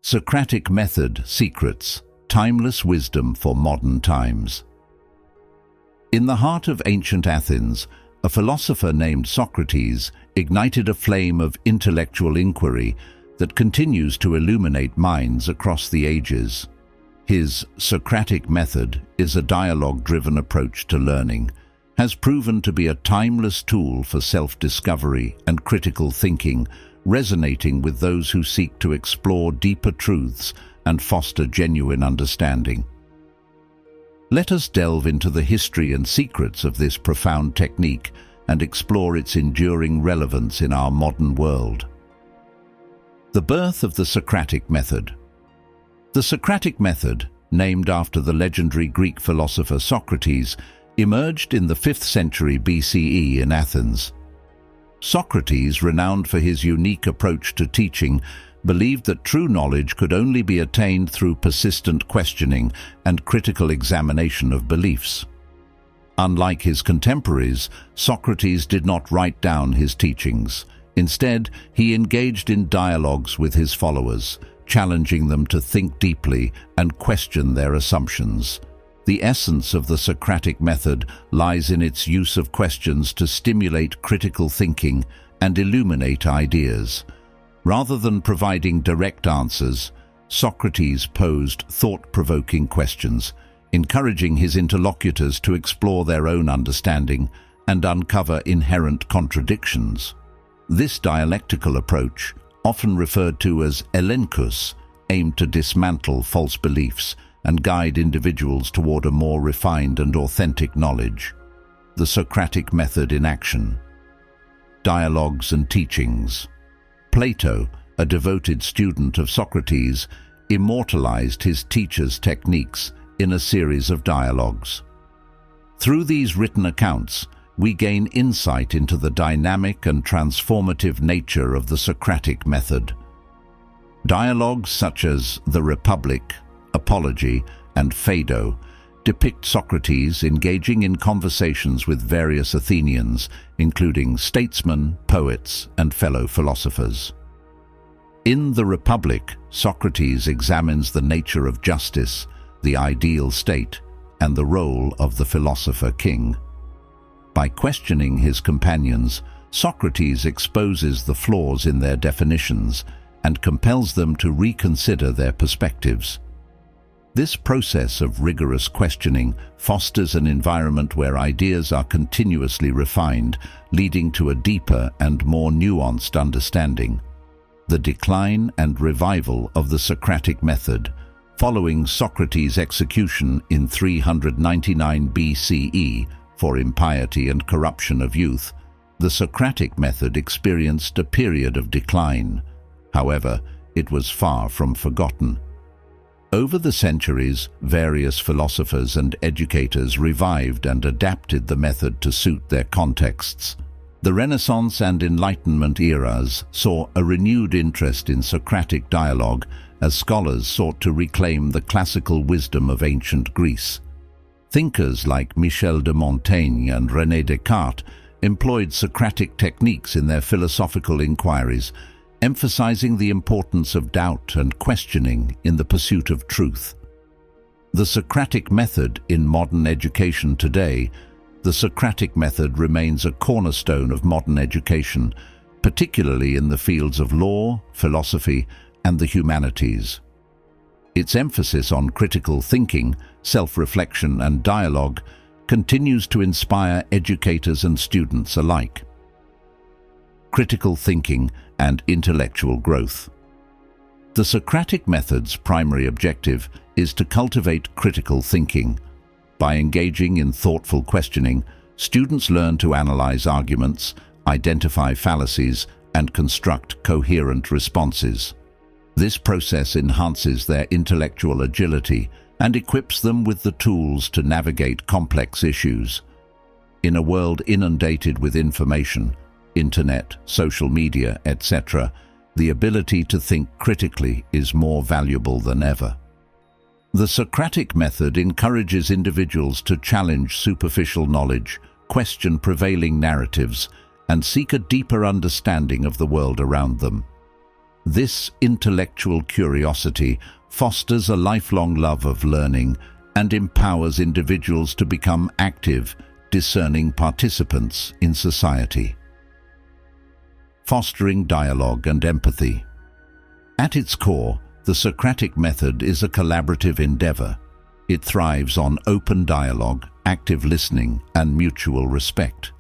Socratic Method Secrets, Timeless Wisdom for Modern Times. In the heart of ancient Athens, a philosopher named Socrates ignited a flame of intellectual inquiry that continues to illuminate minds across the ages. His Socratic Method is a dialogue-driven approach to learning, has proven to be a timeless tool for self-discovery and critical thinking, resonating with those who seek to explore deeper truths and foster genuine understanding. Let us delve into the history and secrets of this profound technique and explore its enduring relevance in our modern world. The birth of the Socratic Method. The Socratic Method, named after the legendary Greek philosopher Socrates, emerged in the 5th century BCE in Athens. Socrates, renowned for his unique approach to teaching, believed that true knowledge could only be attained through persistent questioning and critical examination of beliefs. Unlike his contemporaries, Socrates did not write down his teachings. Instead, he engaged in dialogues with his followers, challenging them to think deeply and question their assumptions. The essence of the Socratic Method lies in its use of questions to stimulate critical thinking and illuminate ideas. Rather than providing direct answers, Socrates posed thought-provoking questions, encouraging his interlocutors to explore their own understanding and uncover inherent contradictions. This dialectical approach, often referred to as elenchus, aimed to dismantle false beliefs and guide individuals toward a more refined and authentic knowledge. The Socratic Method in action. Dialogues and teachings. Plato, a devoted student of Socrates, immortalized his teacher's techniques in a series of dialogues. Through these written accounts, we gain insight into the dynamic and transformative nature of the Socratic Method. Dialogues such as The Republic, Apology, and Phaedo depict Socrates engaging in conversations with various Athenians, including statesmen, poets, and fellow philosophers. In The Republic, Socrates examines the nature of justice, the ideal state, and the role of the philosopher-king. By questioning his companions, Socrates exposes the flaws in their definitions and compels them to reconsider their perspectives. This process of rigorous questioning fosters an environment where ideas are continuously refined, leading to a deeper and more nuanced understanding. The decline and revival of the Socratic Method. Following Socrates' execution in 399 BCE for impiety and corruption of youth, the Socratic Method experienced a period of decline. However, it was far from forgotten. Over the centuries, various philosophers and educators revived and adapted the method to suit their contexts. The Renaissance and Enlightenment eras saw a renewed interest in Socratic dialogue as scholars sought to reclaim the classical wisdom of ancient Greece. Thinkers like Michel de Montaigne and René Descartes employed Socratic techniques in their philosophical inquiries, emphasizing the importance of doubt and questioning in the pursuit of truth. The Socratic Method in modern education today. The Socratic Method remains a cornerstone of modern education, particularly in the fields of law, philosophy, and the humanities. Its emphasis on critical thinking, self-reflection, and dialogue continues to inspire educators and students alike. Critical thinking and intellectual growth. The Socratic Method's primary objective is to cultivate critical thinking. By engaging in thoughtful questioning, students learn to analyze arguments, identify fallacies, and construct coherent responses. This process enhances their intellectual agility and equips them with the tools to navigate complex issues. In a world inundated with information, internet, social media, etc., the ability to think critically is more valuable than ever. The Socratic Method encourages individuals to challenge superficial knowledge, question prevailing narratives, and seek a deeper understanding of the world around them. This intellectual curiosity fosters a lifelong love of learning and empowers individuals to become active, discerning participants in society. Fostering dialogue and empathy. At its core, the Socratic method is a collaborative endeavor. It thrives on open dialogue, active listening, and mutual respect.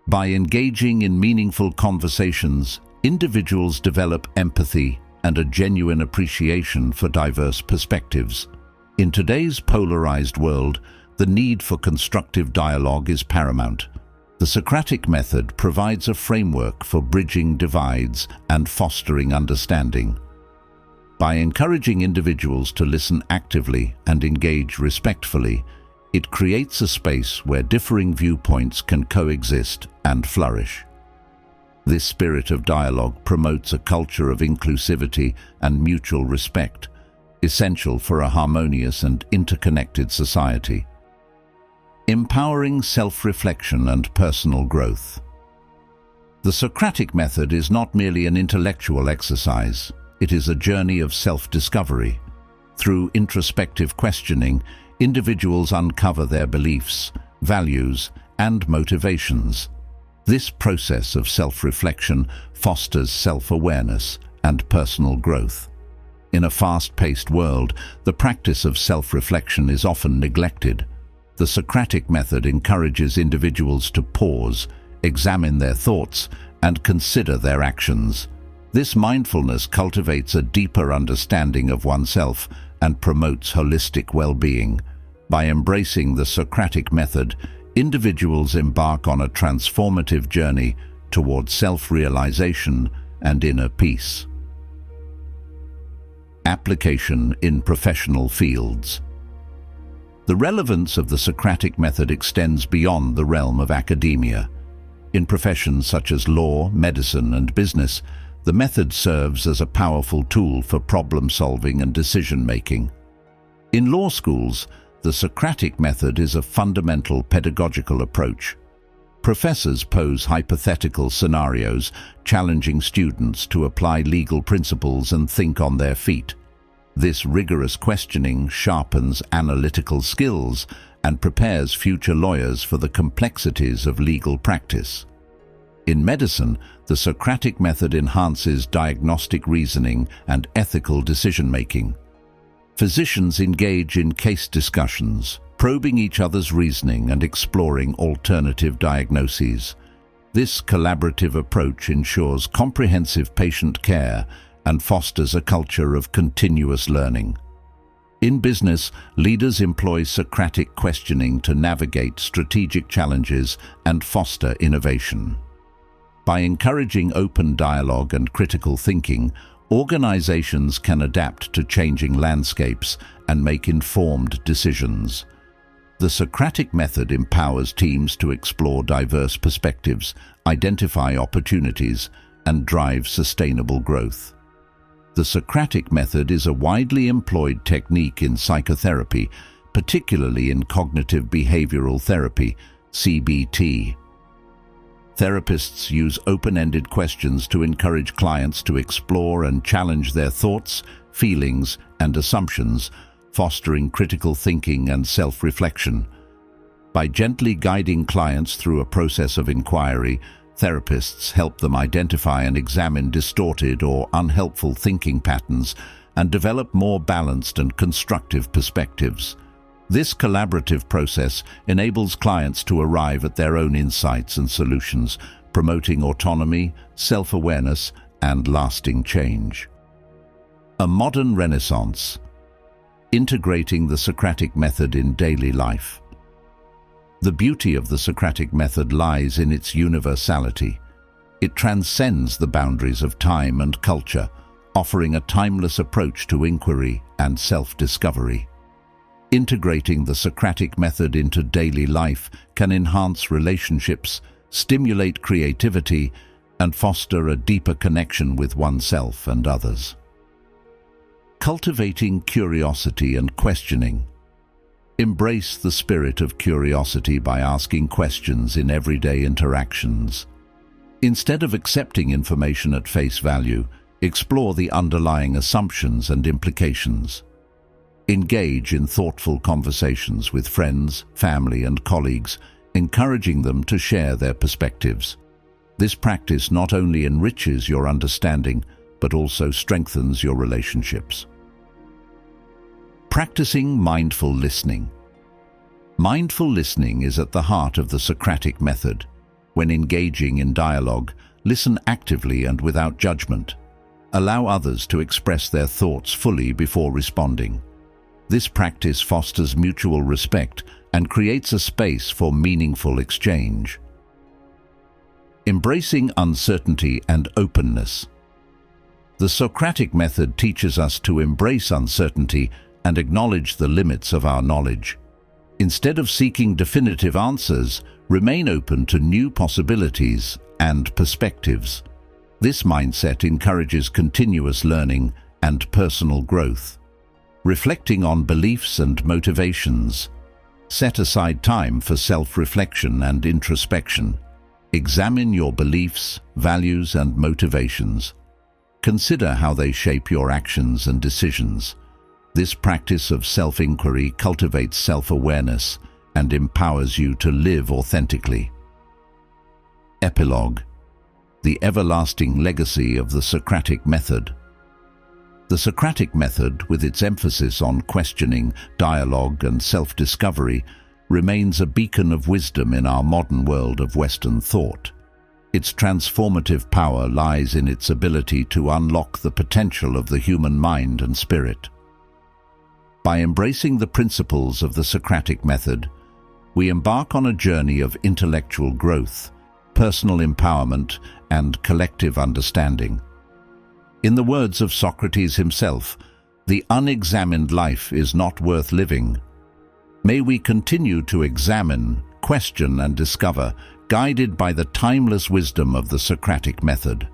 By engaging in meaningful conversations, individuals develop empathy and a genuine appreciation for diverse perspectives. In today's polarized world, the need for constructive dialogue is paramount. The Socratic method provides a framework for bridging divides and fostering understanding. By encouraging individuals to listen actively and engage respectfully, it creates a space where differing viewpoints can coexist and flourish. This spirit of dialogue promotes a culture of inclusivity and mutual respect, essential for a harmonious and interconnected society. Empowering self-reflection and personal growth. The Socratic method is not merely an intellectual exercise. It is a journey of self-discovery. Through introspective questioning, individuals uncover their beliefs, values, and motivations. This process of self-reflection fosters self-awareness and personal growth. In a fast-paced world, the practice of self-reflection is often neglected. The Socratic method encourages individuals to pause, examine their thoughts, and consider their actions. This mindfulness cultivates a deeper understanding of oneself and promotes holistic well-being. By embracing the Socratic method, individuals embark on a transformative journey towards self-realization and inner peace. Application in professional fields. The relevance of the Socratic method extends beyond the realm of academia. In professions such as law, medicine, and business, the method serves as a powerful tool for problem-solving and decision-making. In law schools, the Socratic method is a fundamental pedagogical approach. Professors pose hypothetical scenarios, challenging students to apply legal principles and think on their feet. This rigorous questioning sharpens analytical skills and prepares future lawyers for the complexities of legal practice. In medicine, the Socratic method enhances diagnostic reasoning and ethical decision-making. Physicians engage in case discussions, probing each other's reasoning and exploring alternative diagnoses. This collaborative approach ensures comprehensive patient care and fosters a culture of continuous learning. In business, leaders employ Socratic questioning to navigate strategic challenges and foster innovation. By encouraging open dialogue and critical thinking, organizations can adapt to changing landscapes and make informed decisions. The Socratic method empowers teams to explore diverse perspectives, identify opportunities, and drive sustainable growth. The Socratic method is a widely employed technique in psychotherapy, particularly in cognitive behavioral therapy, CBT. Therapists use open-ended questions to encourage clients to explore and challenge their thoughts, feelings, and assumptions, fostering critical thinking and self-reflection. By gently guiding clients through a process of inquiry, therapists help them identify and examine distorted or unhelpful thinking patterns and develop more balanced and constructive perspectives. This collaborative process enables clients to arrive at their own insights and solutions, promoting autonomy, self-awareness, and lasting change. A modern renaissance, integrating the Socratic method in daily life. The beauty of the Socratic method lies in its universality. It transcends the boundaries of time and culture, offering a timeless approach to inquiry and self-discovery. Integrating the Socratic method into daily life can enhance relationships, stimulate creativity, and foster a deeper connection with oneself and others. Cultivating curiosity and questioning. Embrace the spirit of curiosity by asking questions in everyday interactions. Instead of accepting information at face value, Explore the underlying assumptions and implications. Engage in thoughtful conversations with friends, family, and colleagues, encouraging them to share their perspectives. This practice not only enriches your understanding, but also strengthens your relationships. Practicing mindful listening. Mindful listening is at the heart of the Socratic Method. When engaging in dialogue, listen actively and without judgment. Allow others to express their thoughts fully before responding. This practice fosters mutual respect and creates a space for meaningful exchange. Embracing uncertainty and openness. The Socratic Method teaches us to embrace uncertainty and acknowledge the limits of our knowledge. Instead of seeking definitive answers, remain open to new possibilities and perspectives. This mindset encourages continuous learning and personal growth. Reflecting on beliefs and motivations. Set aside time for self-reflection and introspection. Examine your beliefs, values, and motivations. Consider how they shape your actions and decisions. This practice of self-inquiry cultivates self-awareness and empowers you to live authentically. Epilogue: the everlasting legacy of the Socratic Method. The Socratic Method, with its emphasis on questioning, dialogue, and self-discovery, remains a beacon of wisdom in our modern world of Western thought. Its transformative power lies in its ability to unlock the potential of the human mind and spirit. By embracing the principles of the Socratic Method, we embark on a journey of intellectual growth, personal empowerment, and collective understanding. In the words of Socrates himself, "The unexamined life is not worth living." May we continue to examine, question, and discover, guided by the timeless wisdom of the Socratic Method.